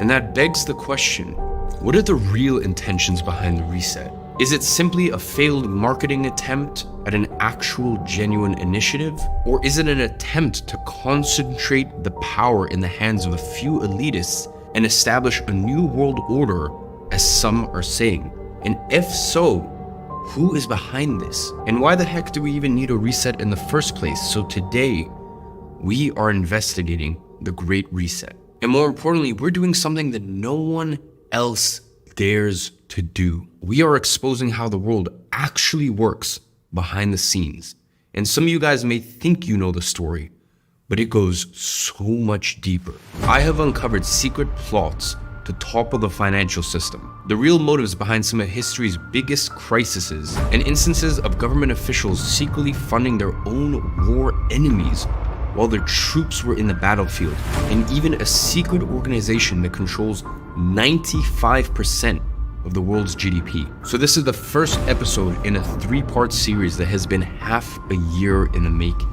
And that begs the question, what are the real intentions behind the reset? Is it simply a failed marketing attempt at an actual genuine initiative? Or is it an attempt to concentrate the power in the hands of a few elitists and establish a new world order, as some are saying? And if so, who is behind this? And why the heck do we even need a reset in the first place? So today, we are investigating the Great Reset. And more importantly, we're doing something that no one else dares to do. We are exposing how the world actually works behind the scenes. And some of you guys may think you know the story, but it goes so much deeper. I have uncovered secret plots to topple the financial system, the real motives behind some of history's biggest crises, and instances of government officials secretly funding their own war enemies while their troops were in the battlefield, and even a secret organization that controls 95% of the world's GDP. So this is the first episode in a 3-part series that has been half a year in the making.